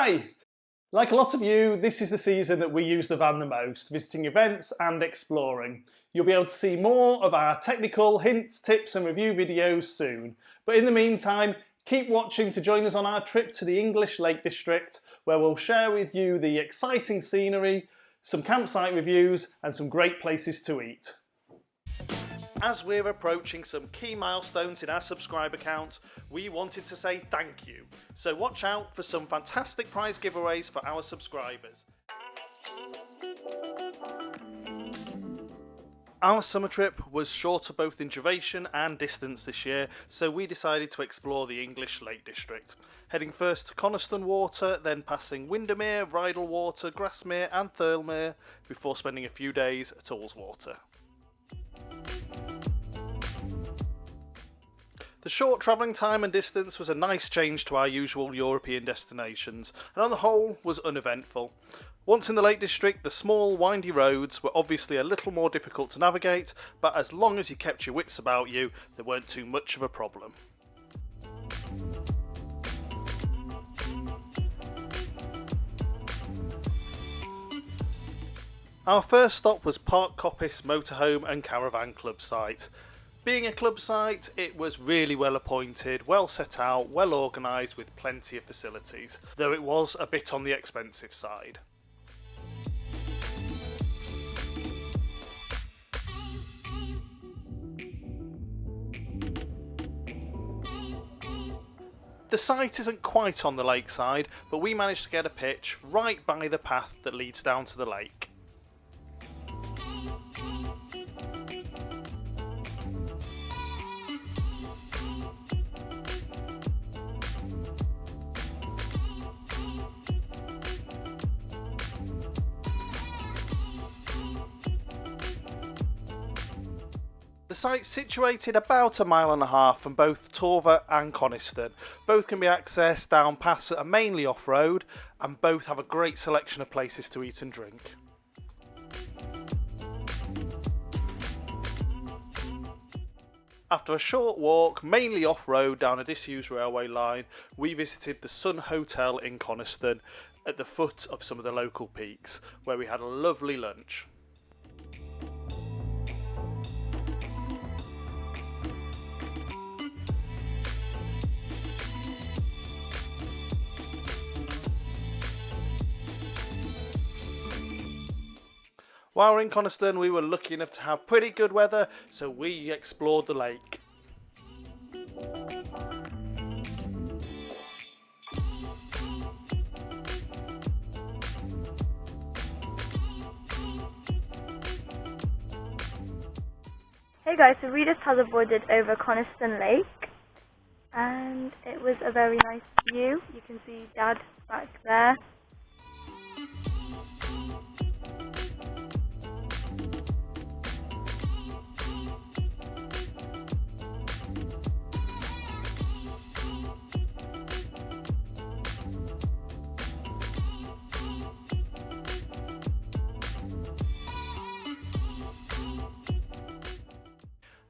Hi! Like a lot of you, this is the season that we use the van the most, visiting events and exploring. You'll be able to see more of our technical hints, tips and review videos soon. But in the meantime, keep watching to join us on our trip to the English Lake District, where we'll share with you the exciting scenery, some campsite reviews and some great places to eat. As we're approaching some key milestones in our subscriber count, we wanted to say thank you. So watch out for some fantastic prize giveaways for our subscribers. Our summer trip was shorter both in duration and distance this year, so we decided to explore the English Lake District. Heading first to Coniston Water, then passing Windermere, Rydal Water, Grasmere and Thirlmere, before spending a few days at Ullswater. The short travelling time and distance was a nice change to our usual European destinations, and on the whole was uneventful. Once in the Lake District, the small windy roads were obviously a little more difficult to navigate, but as long as you kept your wits about you, they weren't too much of a problem. Our first stop was Park Coppice Motorhome and Caravan Club site. Being a club site, it was really well appointed, well set out, well organised with plenty of facilities, though it was a bit on the expensive side. The site isn't quite on the lakeside, but we managed to get a pitch right by the path that leads down to the lake. The site's situated about 1.5 miles from both Torver and Coniston. Both can be accessed down paths that are mainly off-road, and both have a great selection of places to eat and drink. After a short walk, mainly off-road down a disused railway line, we visited the Sun Hotel in Coniston at the foot of some of the local peaks, where we had a lovely lunch. While we're in Coniston, we were lucky enough to have pretty good weather, so we explored the lake. Hey guys, so we just paddleboarded over Coniston Lake and it was a very nice view. You can see Dad back there.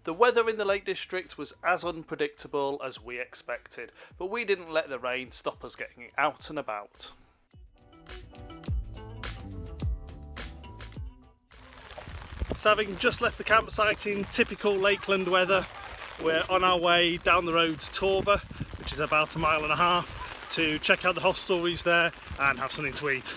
The weather in the Lake District was as unpredictable as we expected, but we didn't let the rain stop us getting out and about. So having just left the campsite in typical Lakeland weather, we're on our way down the road to Torver, which is about 1.5 miles, to check out the hostelries there and have something to eat.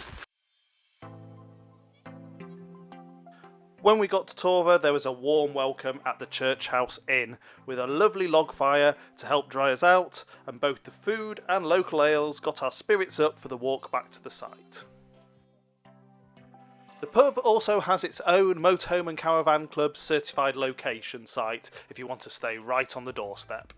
When we got to Torver, there was a warm welcome at the Church House Inn, with a lovely log fire to help dry us out, and both the food and local ales got our spirits up for the walk back to the site. The pub also has its own Motorhome and Caravan Club certified location site if you want to stay right on the doorstep.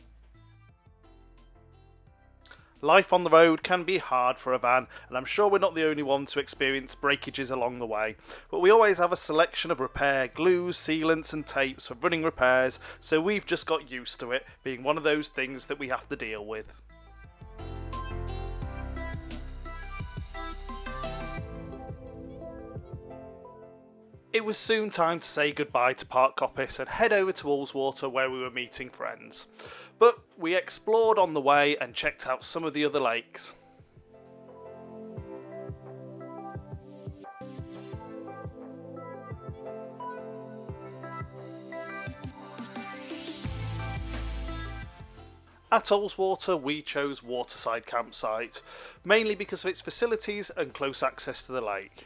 Life on the road can be hard for a van, and I'm sure we're not the only ones to experience breakages along the way, but we always have a selection of repair glues, sealants and tapes for running repairs, so we've just got used to it being one of those things that we have to deal with. It was soon time to say goodbye to Park Coppice and head over to Ullswater where we were meeting friends. But we explored on the way and checked out some of the other lakes. At Ullswater we chose Waterside campsite, mainly because of its facilities and close access to the lake.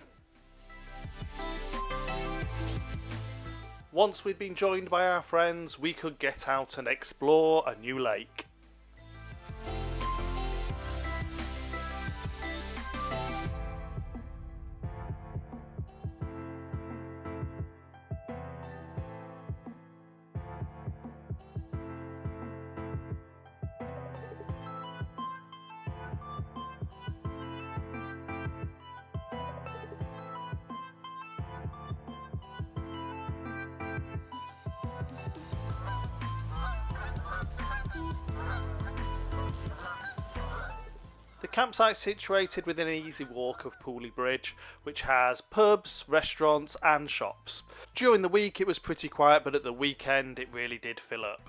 Once we'd been joined by our friends, we could get out and explore a new lake. The campsite is situated within an easy walk of Pooley Bridge, which has pubs, restaurants and shops. During the week it was pretty quiet, but at the weekend it really did fill up.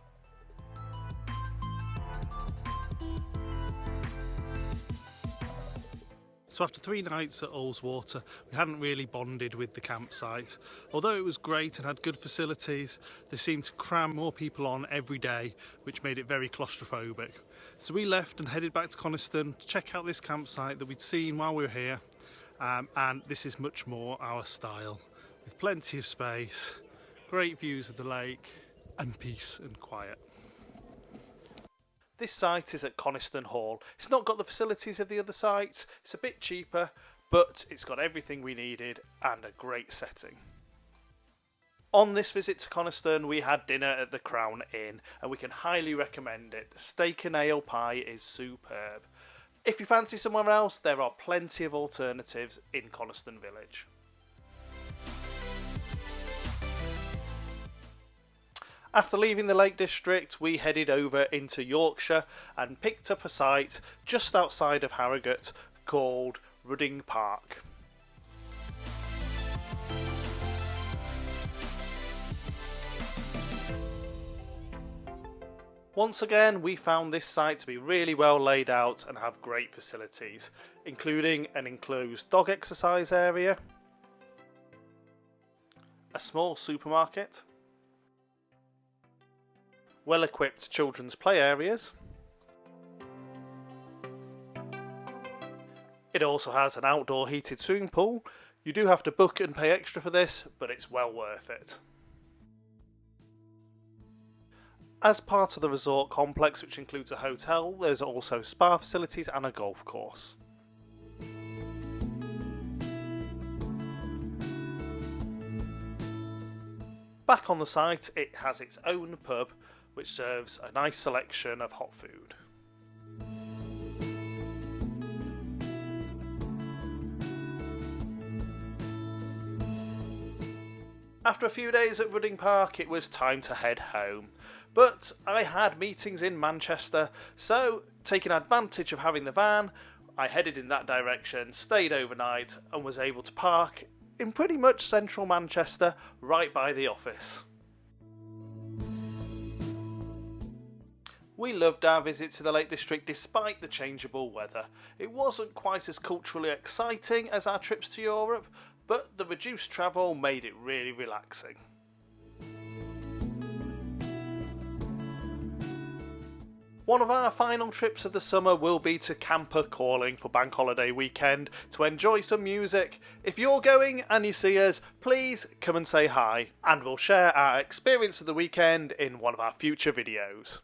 So after 3 nights at Ullswater, we hadn't really bonded with the campsite. Although it was great and had good facilities, they seemed to cram more people on every day, which made it very claustrophobic. So we left and headed back to Coniston to check out this campsite that we'd seen while we were here, and this is much more our style, with plenty of space, great views of the lake, and peace and quiet. This site is at Coniston Hall. It's not got the facilities of the other sites, it's a bit cheaper, but it's got everything we needed and a great setting. On this visit to Coniston, we had dinner at the Crown Inn, and we can highly recommend it. The steak and ale pie is superb. If you fancy somewhere else, there are plenty of alternatives in Coniston Village. After leaving the Lake District, we headed over into Yorkshire and picked up a site just outside of Harrogate called Rudding Park. Once again, we found this site to be really well laid out and have great facilities, including an enclosed dog exercise area, a small supermarket, well-equipped children's play areas. It also has an outdoor heated swimming pool. You do have to book and pay extra for this, but it's well worth it. As part of the resort complex, which includes a hotel, there's also spa facilities and a golf course. Back on the site, it has its own pub, which serves a nice selection of hot food. After a few days at Rudding Park, it was time to head home. But I had meetings in Manchester, so taking advantage of having the van, I headed in that direction, stayed overnight, and was able to park in pretty much central Manchester, right by the office. We loved our visit to the Lake District despite the changeable weather. It wasn't quite as culturally exciting as our trips to Europe, but the reduced travel made it really relaxing. One of our final trips of the summer will be to Camper Calling for Bank Holiday weekend to enjoy some music. If you're going and you see us, please come and say hi, and we'll share our experience of the weekend in one of our future videos.